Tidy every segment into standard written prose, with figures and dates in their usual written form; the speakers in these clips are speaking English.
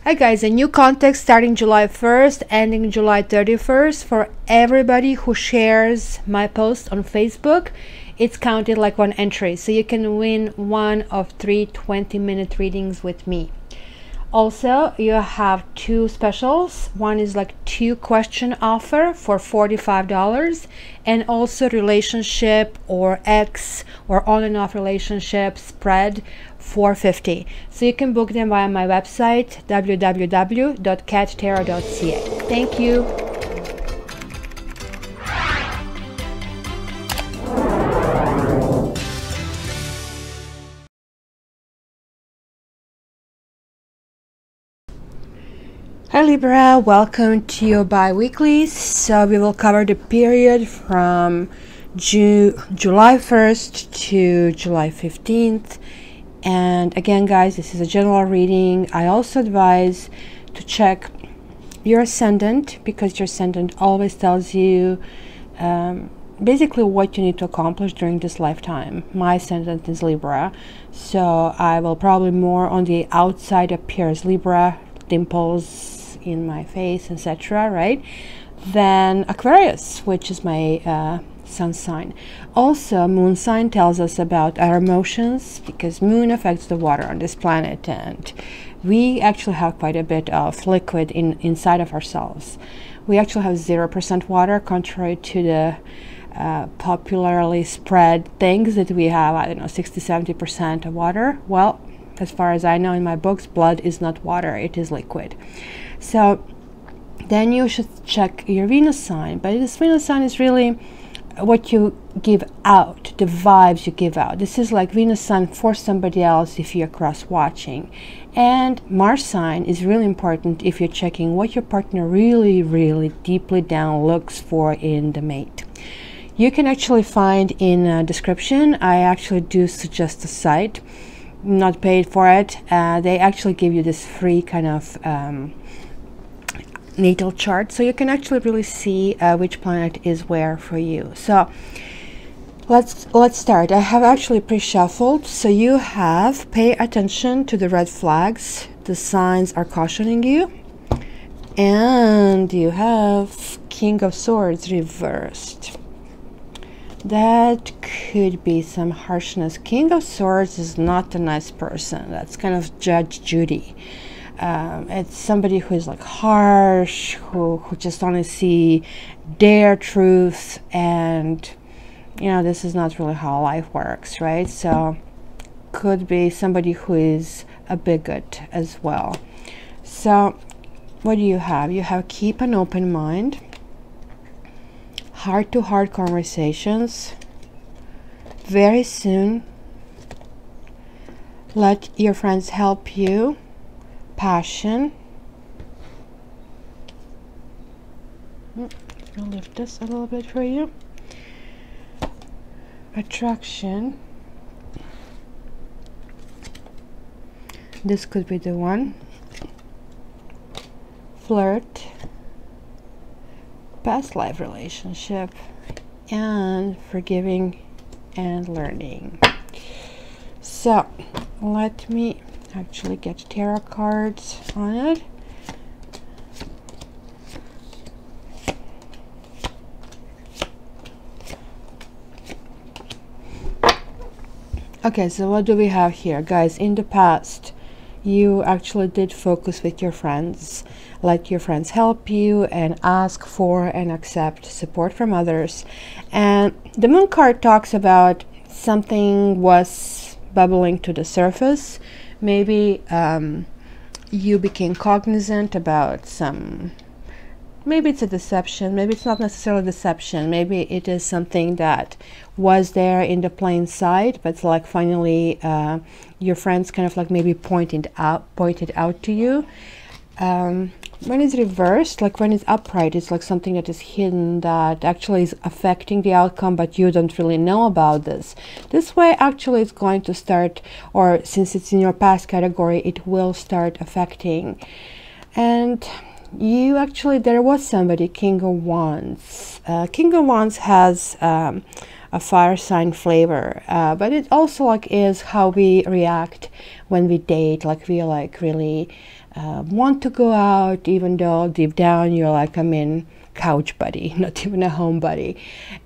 Hi guys, a new context starting July 1st, ending July 31st for everybody who shares my post on Facebook. It's counted like one entry, so you can win one of 3 20-minute readings with me. Also, you have two specials. One is like 2-question offer for $45, and also relationship or ex or on and off relationship spread for $50. So you can book them via my website www.cattarot.ca. Thank you. Hi Libra, welcome to your bi-weekly. So we will cover the period from July 1st to July 15th. And again guys, this is a general reading. I also advise to check your ascendant, because your ascendant always tells you basically what you need to accomplish during this lifetime. My ascendant is Libra, so I will probably more on the outside appears Libra, dimples in my face, etc., right, than Aquarius, which is my sun sign. Also, moon sign tells us about our emotions, because moon affects the water on this planet, and we actually have quite a bit of liquid inside of ourselves. We actually have 0% water, contrary to the popularly spread things that we have, I don't know, 60-70% of water. Well, as far as I know in my books, blood is not water, it is liquid. So then you should check your Venus sign. But this Venus sign is really what you give out, the vibes you give out. This is like Venus sign for somebody else if you're cross-watching. And Mars sign is really important if you're checking what your partner really, really deeply down looks for in the mate. You can actually find in a description, I actually do suggest a site, not paid for it. They actually give you this free kind of natal chart, so you can actually really see which planet is where for you. So let's start. I have actually pre-shuffled, so you have pay attention to the red flags, the signs are cautioning you, and you have King of Swords reversed. That could be some harshness. King of Swords is not a nice person. That's kind of Judge Judy. It's somebody who is like harsh, who just want to see their truth, and you know, this is not really how life works, right? So could be somebody who is a bigot as well. So what do you have? You have keep an open mind, heart-to-heart conversations very soon, let your friends help you, passion. I'll lift this a little bit for you. Attraction. This could be the one. Flirt. Past life relationship. And forgiving and learning. So let me actually get tarot cards on it. Okay, so what do we have here, guys? In the past, you actually did focus with your friends, let your friends help you and ask for and accept support from others. And the moon card talks about something was bubbling to the surface. Maybe you became cognizant about some, maybe it's a deception, maybe it's not necessarily deception, maybe it is something that was there in the plain sight, but like finally your friends kind of like maybe pointed out to you. When it's reversed, like when it's upright, it's like something that is hidden that actually is affecting the outcome, but you don't really know about this. This way actually it's going to start, or since it's in your past category, it will start affecting. And you actually, there was somebody, King of Wands. King of Wands has a fire sign flavor, but it also like is how we react when we date. Like we like really want to go out, even though deep down you're like, I'm in couch buddy, not even a home buddy.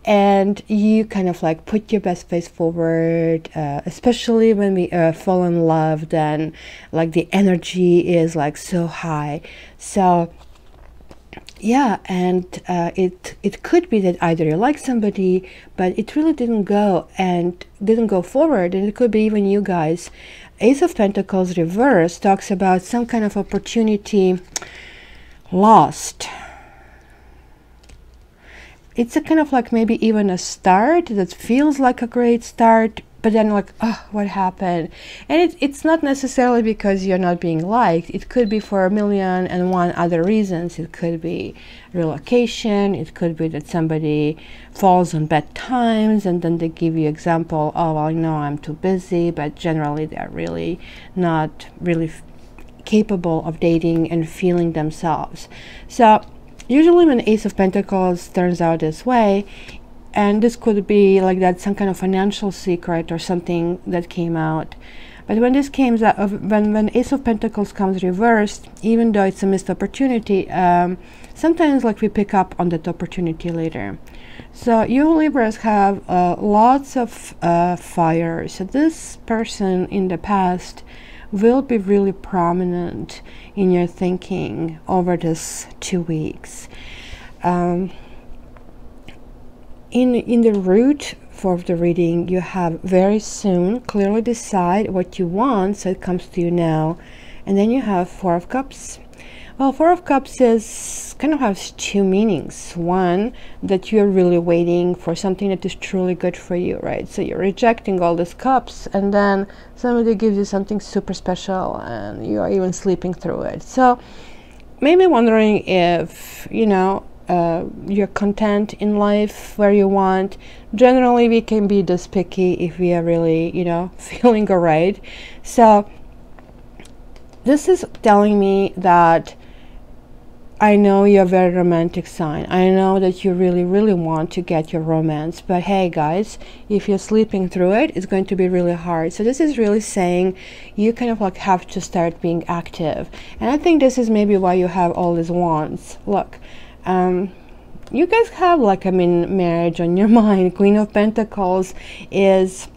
And you kind of like put your best face forward, especially when we fall in love, then like the energy is like so high. So yeah, and it could be that either you like somebody, but it really didn't go forward, and it could be even you guys. Ace of Pentacles reverse talks about some kind of opportunity lost. It's a kind of like maybe even a start that feels like a great start, but then like, oh, what happened? And it's not necessarily because you're not being liked. It could be for 1,000,001 other reasons. It could be relocation. It could be that somebody falls on bad times and then they give you example, oh, well, no, I'm too busy, but generally they're really not really capable of dating and feeling themselves. So usually when Ace of Pentacles turns out this way, and this could be like that, some kind of financial secret or something that came out. But when this came out, when Ace of Pentacles comes reversed, even though it's a missed opportunity, sometimes like we pick up on that opportunity later. So you Libras have lots of fire. So this person in the past will be really prominent in your thinking over this 2 weeks. In the root for the reading, you have very soon, clearly decide what you want, so it comes to you now. And then you have Four of Cups. Well, Four of Cups is kind of has two meanings. One, that you're really waiting for something that is truly good for you, right? So you're rejecting all these cups, and then somebody gives you something super special, and you are even sleeping through it. So maybe wondering if, you know, you're content in life where you want. Generally, we can be this picky if we are really, you know, feeling alright. So this is telling me that I know you're a very romantic sign. I know that you really, really want to get your romance. But hey, guys, if you're sleeping through it, it's going to be really hard. So this is really saying you kind of like have to start being active. And I think this is maybe why you have all these wands. Look, you guys have like, I mean, marriage on your mind. Queen of Pentacles is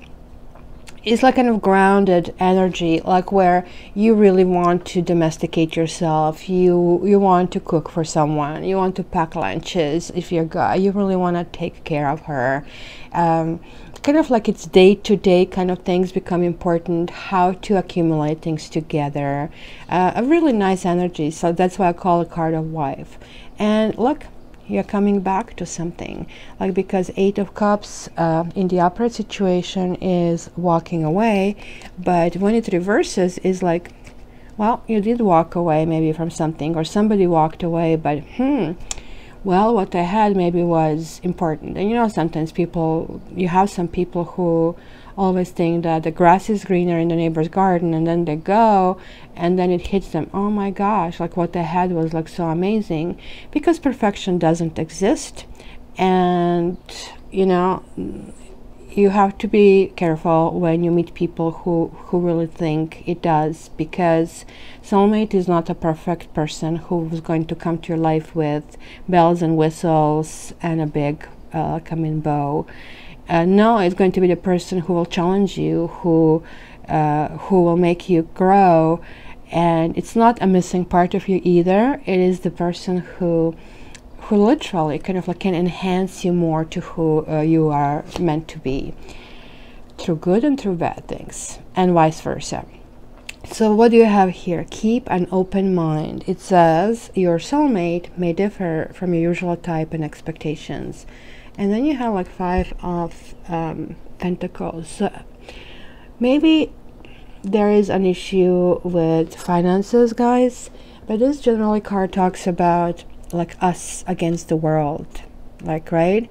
like kind of grounded energy, like where you really want to domesticate yourself. You want to cook for someone. You want to pack lunches. If you're a guy, you really want to take care of her. Kind of like it's day-to-day kind of things become important, how to accumulate things together. A really nice energy. So that's why I call it card of wife. And look, you're coming back to something, like, because Eight of Cups in the opposite situation is walking away, but when it reverses is like, well, you did walk away maybe from something, or somebody walked away, but well, what I had maybe was important. And you know, sometimes you have some people who always think that the grass is greener in the neighbor's garden, and then they go and then it hits them, oh my gosh, like what they had was like so amazing, because perfection doesn't exist. And you know, you have to be careful when you meet people who really think it does, because soulmate is not a perfect person who's going to come to your life with bells and whistles and a big bow. No, it's going to be the person who will challenge you, who will make you grow. And it's not a missing part of you either. It is the person who literally kind of like can enhance you more to who you are meant to be, through good and through bad things, and vice versa. So what do you have here? Keep an open mind. It says your soulmate may differ from your usual type and expectations. And then you have like Five of Pentacles. So maybe there is an issue with finances, guys, but this generally card talks about like us against the world, like, right?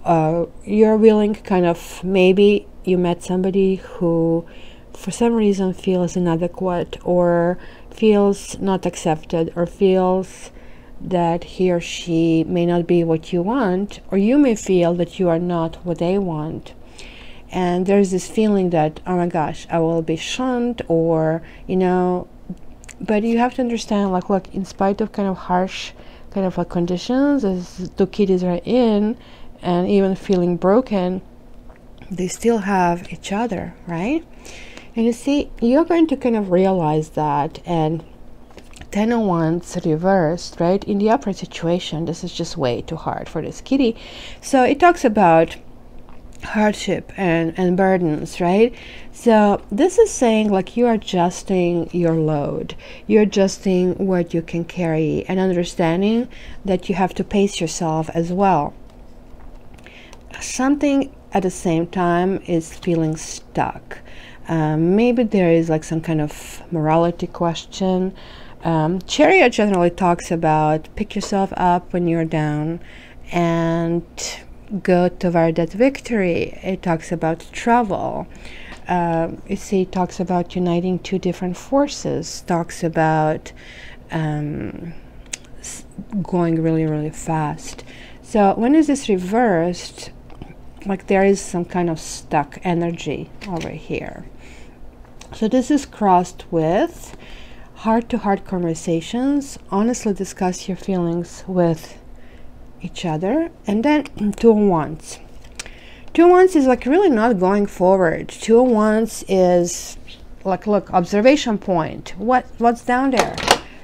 You're willing, kind of, maybe you met somebody who for some reason feels inadequate, or feels not accepted, or feels that he or she may not be what you want, or you may feel that you are not what they want. And there's this feeling that, oh my gosh, I will be shunned, or, you know, But you have to understand, like, look, in spite of kind of harsh kind of like conditions as the kiddies are in, and even feeling broken, they still have each other, right? And you see, you're going to kind of realize that. And 10 of Wands reversed, right? In the upright situation, this is just way too hard for this kitty. So it talks about hardship and burdens, right? So this is saying, like, you're adjusting your load, you're adjusting what you can carry, and understanding that you have to pace yourself as well. Something at the same time is feeling stuck. Maybe there is like some kind of morality question. Chariot generally talks about pick yourself up when you're down and go toward that victory. It talks about travel. You see, it talks about uniting two different forces, talks about going really, really fast. So when is this reversed? Like, there is some kind of stuck energy over here. So this is crossed with heart-to-heart conversations. Honestly discuss your feelings with each other. And then 2 of Wands. 2 of Wands is like really not going forward. 2 of Wands is like, look, observation point. What's down there?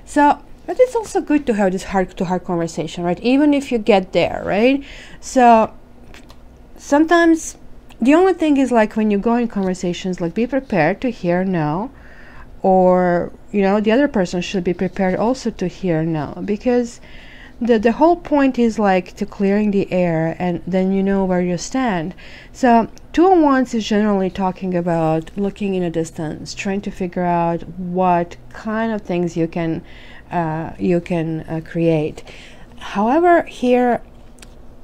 So, but it's also good to have this heart-to-heart conversation, right? Even if you get there, right? So sometimes the only thing is, like, when you go in conversations, like, be prepared to hear no, or, you know, the other person should be prepared also to hear no, because the whole point is, like, to clearing the air, and then you know where you stand. So 2 of Wands is generally talking about looking in a distance, trying to figure out what kind of things you can create. However, here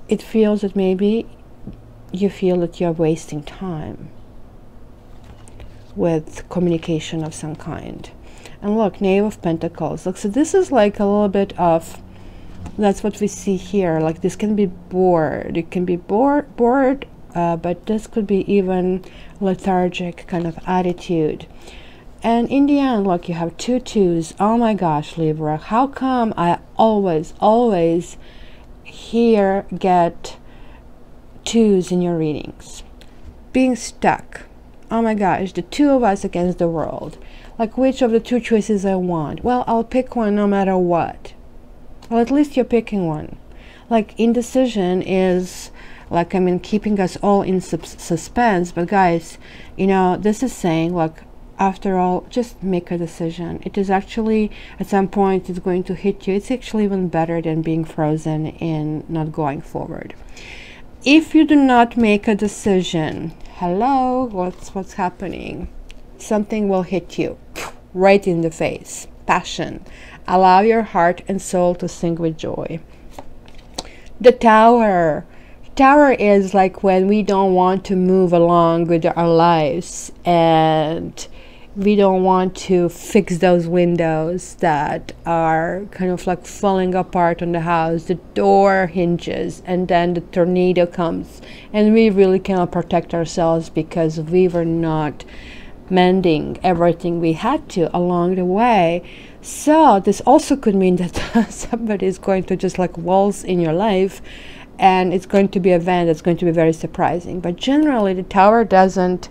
it feels that maybe you feel that you're wasting time with communication of some kind. And look, Knave of Pentacles. Look, so this is like a little bit of, that's what we see here. Like, this can be bored. It can be bored, but this could be even lethargic kind of attitude. And in the end, look, you have 2 twos. Oh my gosh, Libra, how come I always here get 2s in your readings? Being stuck. Oh my gosh, the 2 of us against the world. Like, which of the 2 choices I want? Well, I'll pick one no matter what. Well, at least you're picking one. Like, indecision is, like, I mean, keeping us all in suspense. But guys, you know, this is saying, like, after all, just make a decision. It is actually, at some point, it's going to hit you. It's actually even better than being frozen in not going forward. If you do not make a decision, hello, what's happening? Something will hit you right in the face. Passion. Allow your heart and soul to sing with joy. The Tower. Tower is like when we don't want to move along with our lives, and we don't want to fix those windows that are kind of like falling apart on the house. The door hinges and then the tornado comes, and we really cannot protect ourselves because we were not mending everything we had to along the way. So this also could mean that somebody is going to just like waltz in your life, and it's going to be an event that's going to be very surprising. But generally the Tower doesn't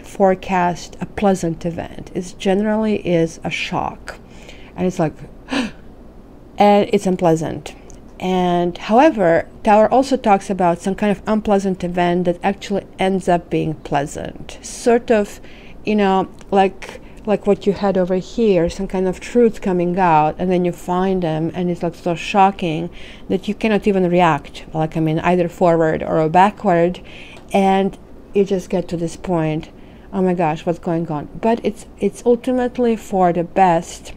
forecast a pleasant event. It generally is a shock, and it's like and it's unpleasant. And however, Tower also talks about some kind of unpleasant event that actually ends up being pleasant, sort of, you know, like what you had over here, some kind of truth coming out, and then you find them, and it's like so shocking that you cannot even react, like, I mean, either forward or backward, and you just get to this point, oh my gosh, what's going on? But it's ultimately for the best,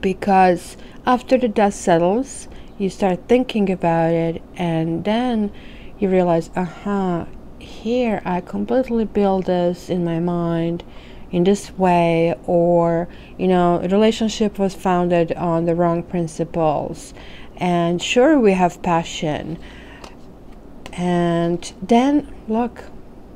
because after the dust settles, you start thinking about it, and then you realize, here I completely built this in my mind in this way, or, you know, a relationship was founded on the wrong principles. And sure, we have passion, and then look,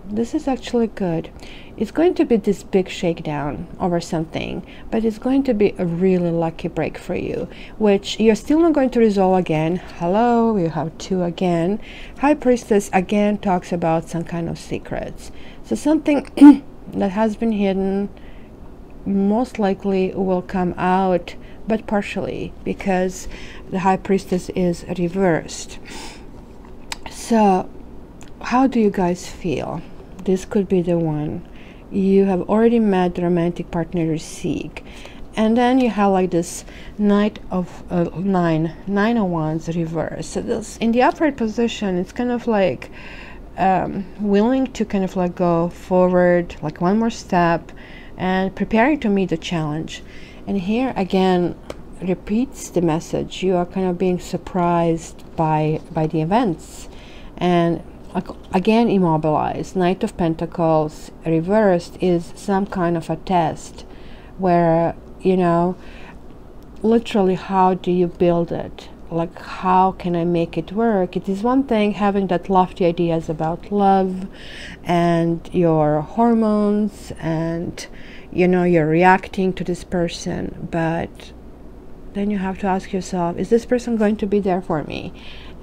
This is actually good. It's going to be this big shakedown over something, but it's going to be a really lucky break for you, which you're still not going to resolve again. Hello, you have 2 again. High Priestess again talks about some kind of secrets. So something that has been hidden most likely will come out, but partially, because the High Priestess is reversed. So how do you guys feel? This could be the one. You have already met the romantic partner you seek, and then you have like this Nine of Wands reverse. So this, in the upright position, it's kind of like willing to kind of like go forward, like one more step, and preparing to meet the challenge. And here again repeats the message. You are kind of being surprised by the events, and again immobilized. Knight of Pentacles reversed is some kind of a test where, you know, literally how do you build it? Like, how can I make it work? It is one thing having that lofty ideas about love and your hormones, and you know, you're reacting to this person, but then you have to ask yourself, is this person going to be there for me?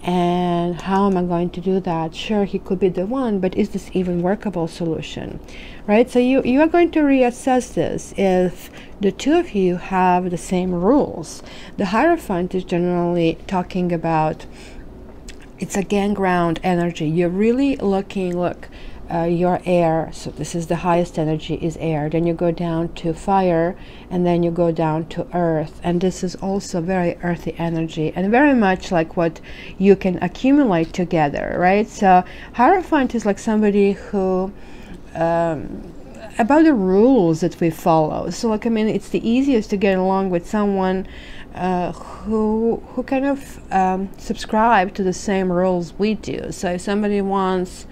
And how am I going to do that? Sure, he could be the one, but is this even workable solution, right? So you are going to reassess this if the 2 of you have the same rules. The Hierophant is generally talking about, it's again ground energy. You're really looking, look, your air, so this is the highest energy, is air, then you go down to fire, and then you go down to earth, and this is also very earthy energy, and very much like what you can accumulate together, right? So Hierophant is like somebody who about the rules that we follow. So like, I mean, it's the easiest to get along with someone who kind of subscribe to the same rules we do. So if somebody wants,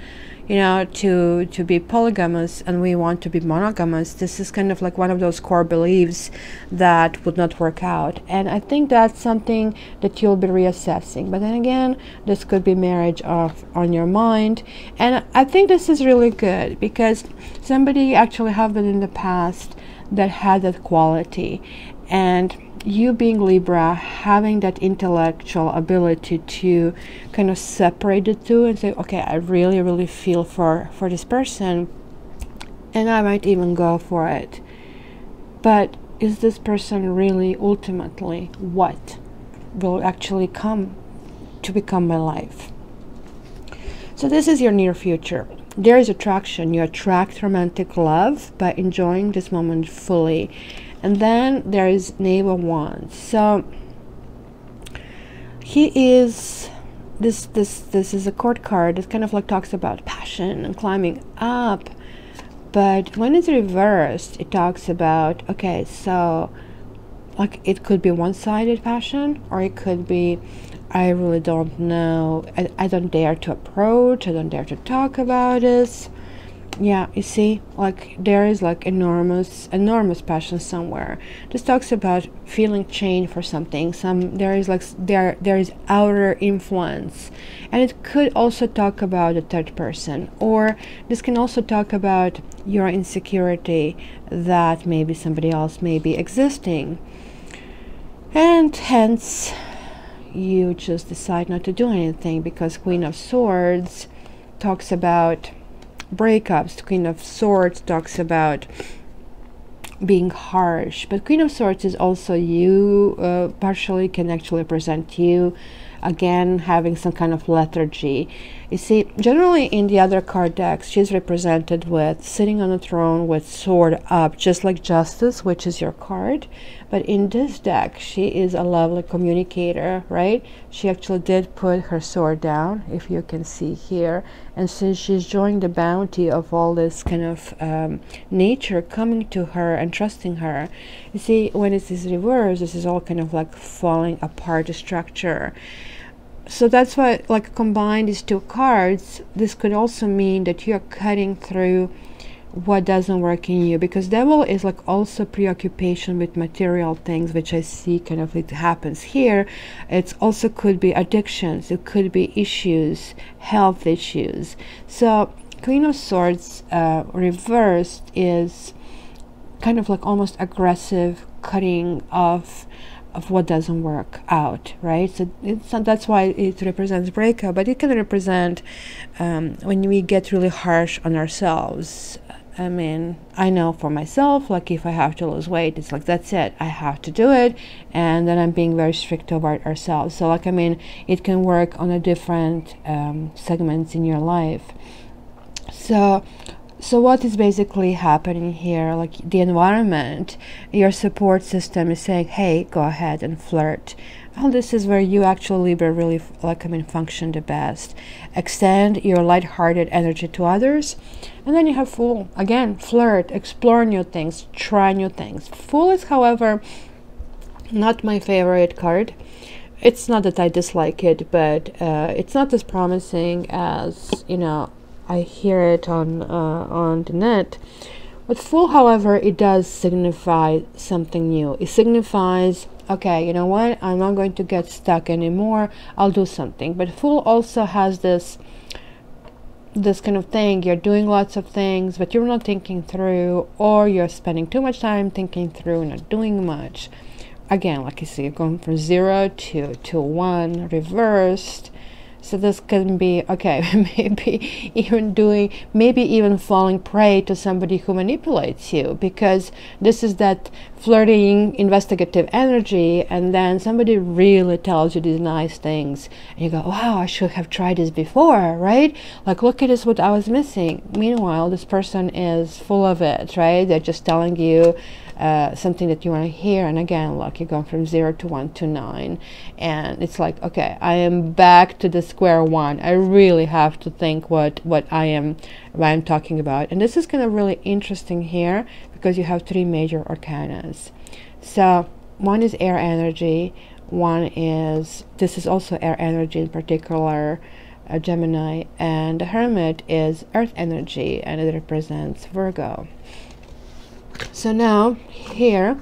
you know, to be polygamous and we want to be monogamous, this is kind of like one of those core beliefs that would not work out. And I think that's something that you'll be reassessing. But then again, this could be marriage on your mind. And I think this is really good because somebody actually have been in the past that had that quality. And you being Libra, having that intellectual ability to kind of separate the two and say, okay, I really, really feel for this person, and I might even go for it. But is this person really ultimately what will actually come to become my life? So this is your near future. There is attraction. You attract romantic love by enjoying this moment fully. And then there is Knave of Wands. So he is this is a court card that kind of like talks about passion and climbing up. But when it's reversed, it talks about, okay, so like it could be one-sided passion, or it could be, I really don't know, I don't dare to approach, I don't dare to talk about this. Yeah, you see, like there is like enormous passion somewhere. This talks about feeling chained for something. There is outer influence, and it could also talk about the third person, or this can also talk about your insecurity that maybe somebody else may be existing, and hence you just decide not to do anything, because Queen of Swords talks about breakups. Queen of Swords talks about being harsh, but Queen of Swords is also you, partially can actually represent you, again having some kind of lethargy. You see, generally in the other card decks, she's represented with sitting on a throne with sword up, just like Justice, which is your card. But in this deck, she is a lovely communicator, right? She actually did put her sword down, if you can see here. And since she's enjoying the bounty of all this kind of nature coming to her and trusting her, you see, when it is reversed, this is all kind of like falling apart, the structure. So that's why, like, combine these two cards, this could also mean that you're cutting through what doesn't work in you, because Devil is like also preoccupation with material things, which I see kind of it happens here. It's also could be addictions, it could be issues, health issues. So Queen of Swords reversed is kind of like almost aggressive cutting of what doesn't work out, right? So it's not, that's why it represents breakup, but it can represent when we get really harsh on ourselves. I mean, I know for myself, like if I have to lose weight, it's like, that's it, I have to do it. And then I'm being very strict toward ourselves. So like, I mean, it can work on a different segments in your life. So what is basically happening here, like the environment, your support system is saying, hey, go ahead and flirt. Well, this is where you actually, Libra, really, like, I mean, function the best. Extend your lighthearted energy to others. And then you have Fool. Again, flirt, explore new things, try new things. Fool is, however, not my favorite card. It's not that I dislike it, but it's not as promising as, you know, I hear it on the net. With Fool, however, it does signify something new. It signifies, okay, you know what, I'm not going to get stuck anymore, I'll do something. But Fool also has this kind of thing, you're doing lots of things, but you're not thinking through, or you're spending too much time thinking through, not doing much. Again, like you see, you're going from 0 to 1, reversed. So this can be, okay, maybe even falling prey to somebody who manipulates you, because this is that flirting, investigative energy, and then somebody really tells you these nice things, and you go, wow, I should have tried this before, right? Like, look at this, what I was missing. Meanwhile, this person is full of it, right? They're just telling you something that you want to hear. And again, look, you're going from 0 to 1 to 9, and it's like, okay, I am back to the square one. I really have to think what I'm talking about. And this is kind of really interesting here, because you have 3 major arcanas. So one is air energy, this is also air energy, in particular Gemini, and the Hermit is earth energy, and it represents Virgo. So now here,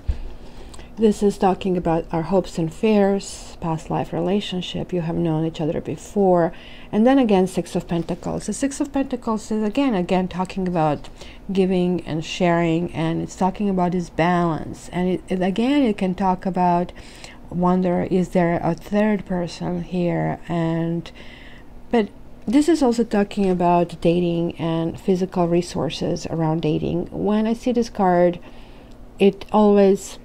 this is talking about our hopes and fears, past life relationship, you have known each other before. And then again, 6 of Pentacles. The 6 of Pentacles is again talking about giving and sharing, and it's talking about this balance. And it can talk about, wonder, is there a third person here? But this is also talking about dating and physical resources around dating. When I see this card, it always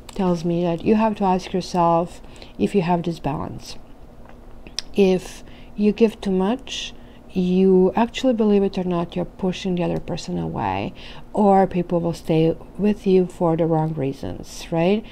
tells me that you have to ask yourself if you have this balance. If you give too much, you actually, believe it or not, you're pushing the other person away, or people will stay with you for the wrong reasons, right?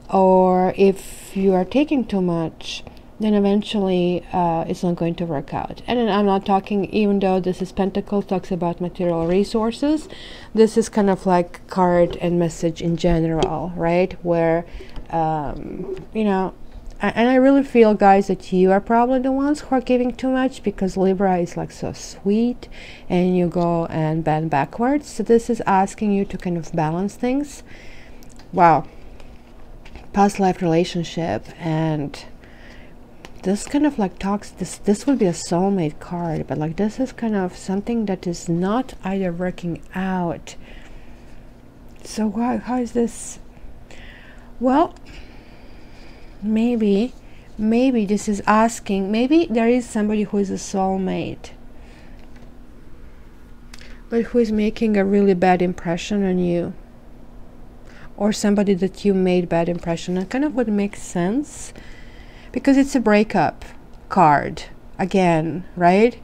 Or if you are taking too much, then eventually it's not going to work out. And I'm not talking, even though this is Pentacles, talks about material resources, this is kind of like card and message in general, right? Where, you know, and I really feel, guys, that you are probably the ones who are giving too much, because Libra is like so sweet, and you go and bend backwards. So this is asking you to kind of balance things. Wow. Past life relationship, and this kind of like talks, this would be a soulmate card, but like this is kind of something that is not either working out. So how is this? Well, maybe this is asking, maybe there is somebody who is a soulmate, but who is making a really bad impression on you, or somebody that you made bad impression. It kind of would make sense, because it's a breakup card again, right?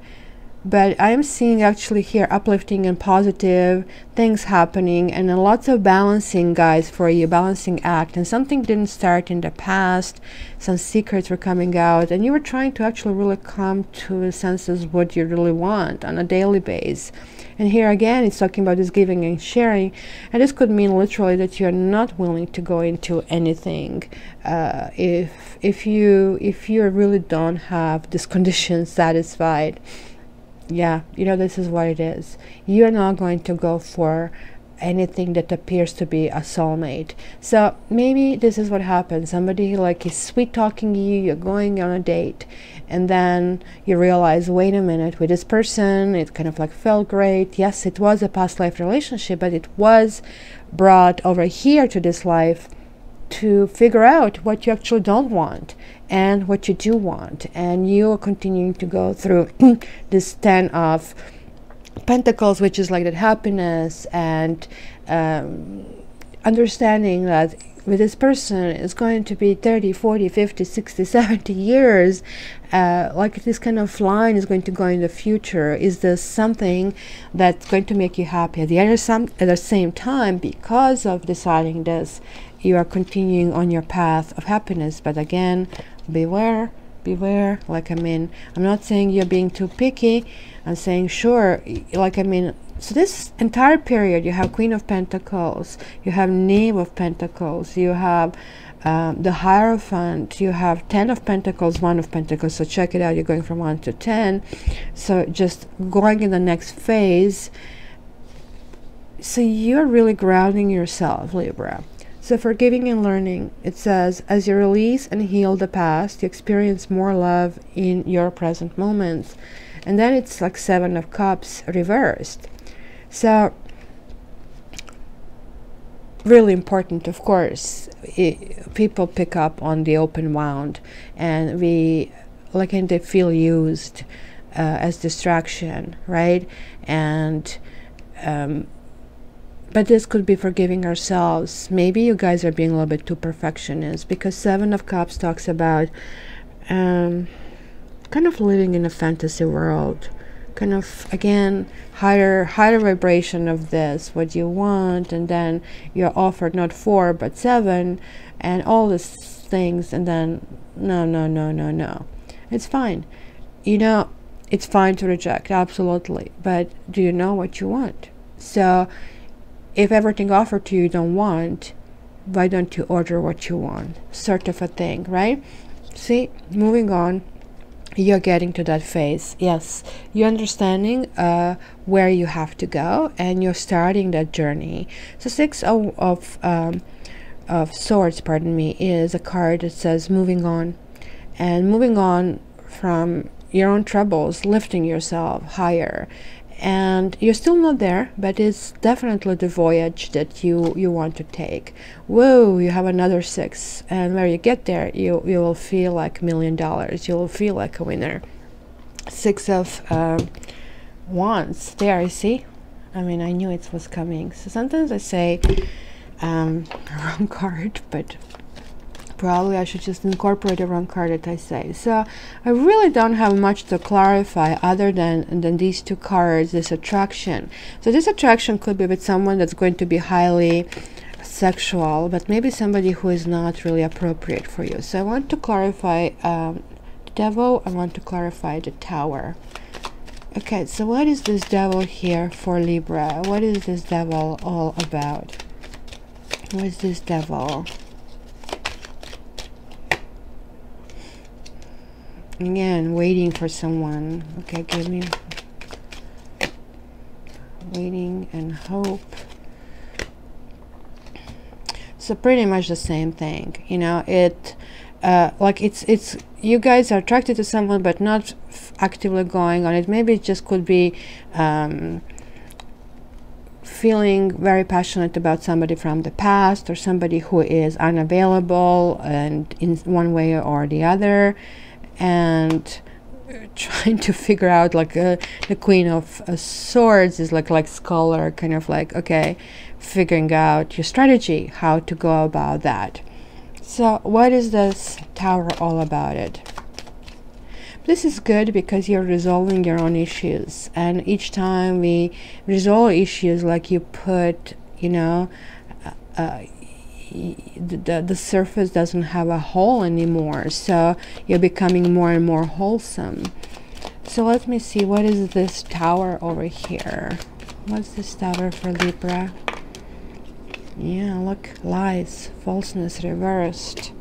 But I'm seeing actually here uplifting and positive things happening, and then lots of balancing, guys, for you, balancing act. And something didn't start in the past, some secrets were coming out, and you were trying to actually really come to the senses what you really want on a daily basis. And here again, it's talking about this giving and sharing, and this could mean literally that you're not willing to go into anything if you really don't have this condition satisfied. Yeah, you know, this is what it is. You're not going to go for anything that appears to be a soulmate. So maybe this is what happens. Somebody like is sweet talking you, you're going on a date, and then you realize, wait a minute, with this person it kind of like felt great. Yes, it was a past life relationship, but it was brought over here to this life to figure out what you actually don't want and what you do want. And you are continuing to go through this 10 of Pentacles, which is like that happiness and understanding that with this person is going to be 30, 40, 50, 60, 70 years. Like this kind of line is going to go in the future. Is this something that's going to make you happy? At the same time, because of deciding this, you are continuing on your path of happiness. But again, beware. Like, I mean, I'm not saying you're being too picky. I'm saying, sure, like, I mean, so this entire period, you have Queen of Pentacles, you have Knave of Pentacles, you have the Hierophant, you have 10 of Pentacles, 1 of Pentacles. So check it out, you're going from 1 to 10. So just going in the next phase. So you're really grounding yourself, Libra. So forgiving and learning, it says, as you release and heal the past, you experience more love in your present moments. And then it's like 7 of Cups reversed. So really important, of course. People pick up on the open wound, and we like, and they feel used as distraction, right? And but this could be forgiving ourselves. Maybe you guys are being a little bit too perfectionist, because 7 of Cups talks about kind of living in a fantasy world, kind of, again, higher vibration of this, what you want, and then you're offered not 4 but 7 and all these things, and then no, it's fine, you know, it's fine to reject, absolutely, but do you know what you want? So if everything offered to you don't want, why don't you order what you want? Sort of a thing, right? See, moving on, you're getting to that phase. Yes, you're understanding where you have to go, and you're starting that journey. So 6 of Swords, pardon me, is a card that says moving on, and moving on from your own troubles, lifting yourself higher. And you're still not there, but it's definitely the voyage that you want to take. Whoa, you have another 6, and where you get there, you will feel like $1 million. You will feel like a winner. 6 of Wands. There, you see? I mean, I knew it was coming. So sometimes I say wrong card, but probably I should just incorporate the wrong card that I say. So I really don't have much to clarify other than these 2 cards, this attraction. So this attraction could be with someone that's going to be highly sexual, but maybe somebody who is not really appropriate for you. So I want to clarify the Devil, I want to clarify the Tower. Okay, so what is this Devil here for Libra? What is this Devil all about? What is this Devil? Again, waiting for someone. Okay, give me waiting and hope. So pretty much the same thing, you know. It like it's you guys are attracted to someone but not actively going on it. Maybe it just could be feeling very passionate about somebody from the past, or somebody who is unavailable and in one way or the other, and trying to figure out, like the Queen of Swords is like scholar, kind of like, okay, figuring out your strategy, how to go about that. So what is this Tower all about it? This is good because you're resolving your own issues, and each time we resolve issues, like you put, you know, the surface doesn't have a hole anymore, so you're becoming more and more wholesome. So let me see, what is this Tower over here? What's this Tower for Libra? Yeah, look, lies, falseness reversed.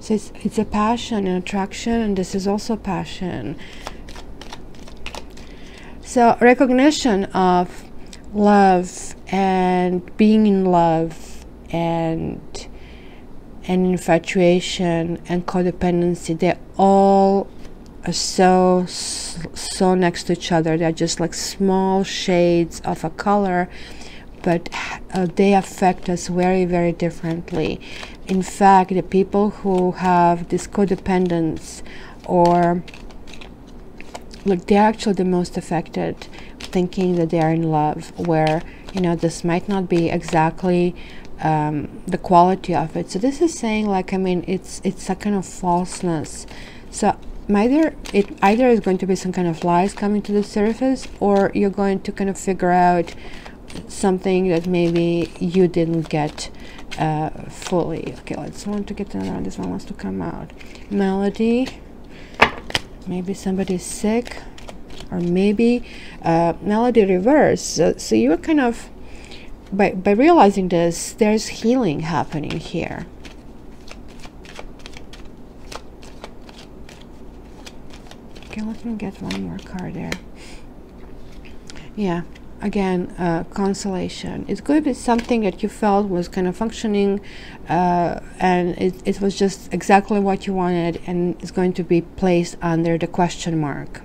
So it's a passion and attraction, and this is also passion. So recognition of love and being in love and infatuation and codependency, they all are so next to each other. They're just like small shades of a color, but they affect us very, very differently. In fact, the people who have this codependence, or like, they're actually the most affected, thinking that they are in love, where, you know, this might not be exactly the quality of it. So this is saying, like, I mean, it's a kind of falseness. So either is going to be some kind of lies coming to the surface, or you're going to kind of figure out something that maybe you didn't get fully. Okay, let's want to get another. This one wants to come out. Melody. Maybe somebody's sick, or maybe melody reverse. So you're kind of, by realizing this, there's healing happening here. Okay, let me get one more card there. Yeah, again, consolation. It could be something that you felt was kind of functioning, and it was just exactly what you wanted, and it's going to be placed under the question mark.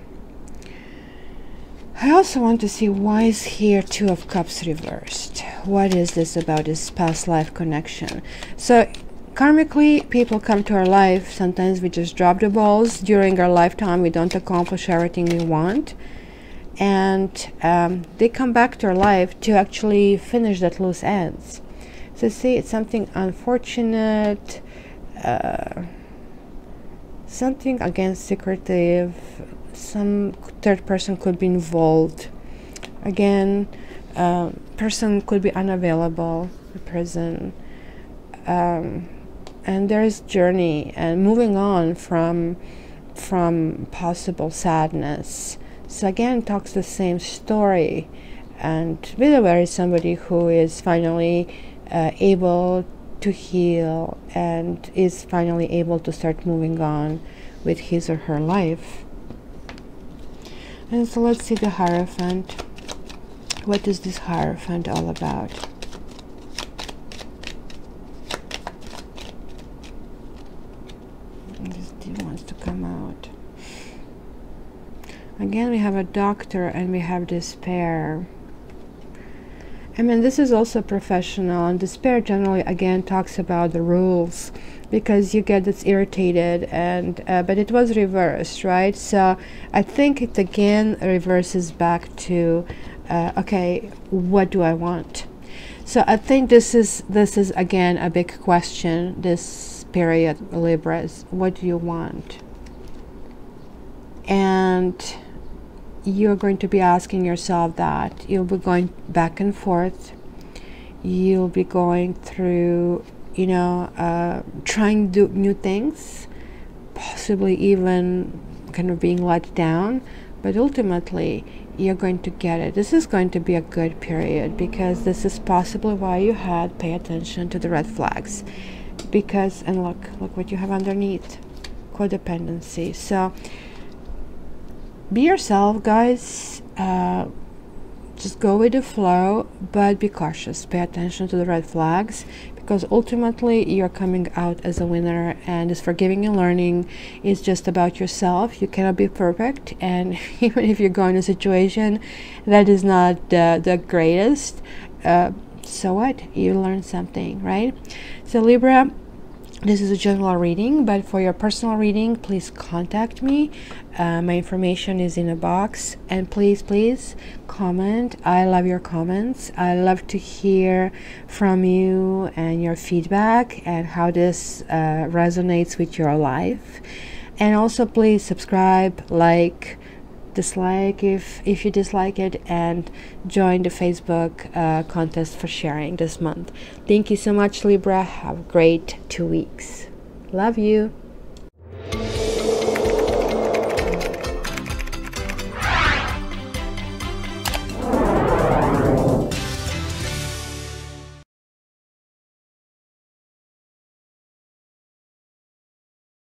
I also want to see, why is here Two of Cups reversed? What is this about, this past life connection? So karmically, people come to our life. Sometimes we just drop the balls during our lifetime. We don't accomplish everything we want, and they come back to our life to actually finish that loose ends. So see, it's something unfortunate, something, again, secretive. Some third person could be involved. Again, person could be unavailable, the prison, and there's journey and moving on from possible sadness. So again, talks the same story, and Vidawar is somebody who is finally able to heal and is finally able to start moving on with his or her life. And so let's see the Hierophant. What is this Hierophant all about? This deal wants to come out. Again, we have a Doctor and we have Despair. I mean, this is also professional, and Despair generally, again, talks about the rules, because you get this irritated, and but it was reversed, right? So I think it again reverses back to okay, what do I want? So I think this is again a big question, this period, Libras. What do you want? And you're going to be asking yourself that. You'll be going back and forth. You'll be going through, you know, trying to do new things, possibly even kind of being let down, but ultimately you're going to get it. This is going to be a good period, because this is possibly why you had pay attention to the red flags, because, and look what you have underneath, codependency. So be yourself, guys. Just go with the flow, but be cautious. Pay attention to the red flags, because ultimately you're coming out as a winner, and this forgiving and learning is just about yourself. You cannot be perfect, and even if you go in a situation that is not the greatest, so what? You learn something, right? So Libra, this is a general reading, but for your personal reading, please contact me. My information is in a box, and please comment. I love your comments. I love to hear from you and your feedback and how this resonates with your life. And also please subscribe, like, dislike if you dislike it, and join the Facebook contest for sharing this month. Thank you so much, Libra. Have a great 2 weeks. Love you.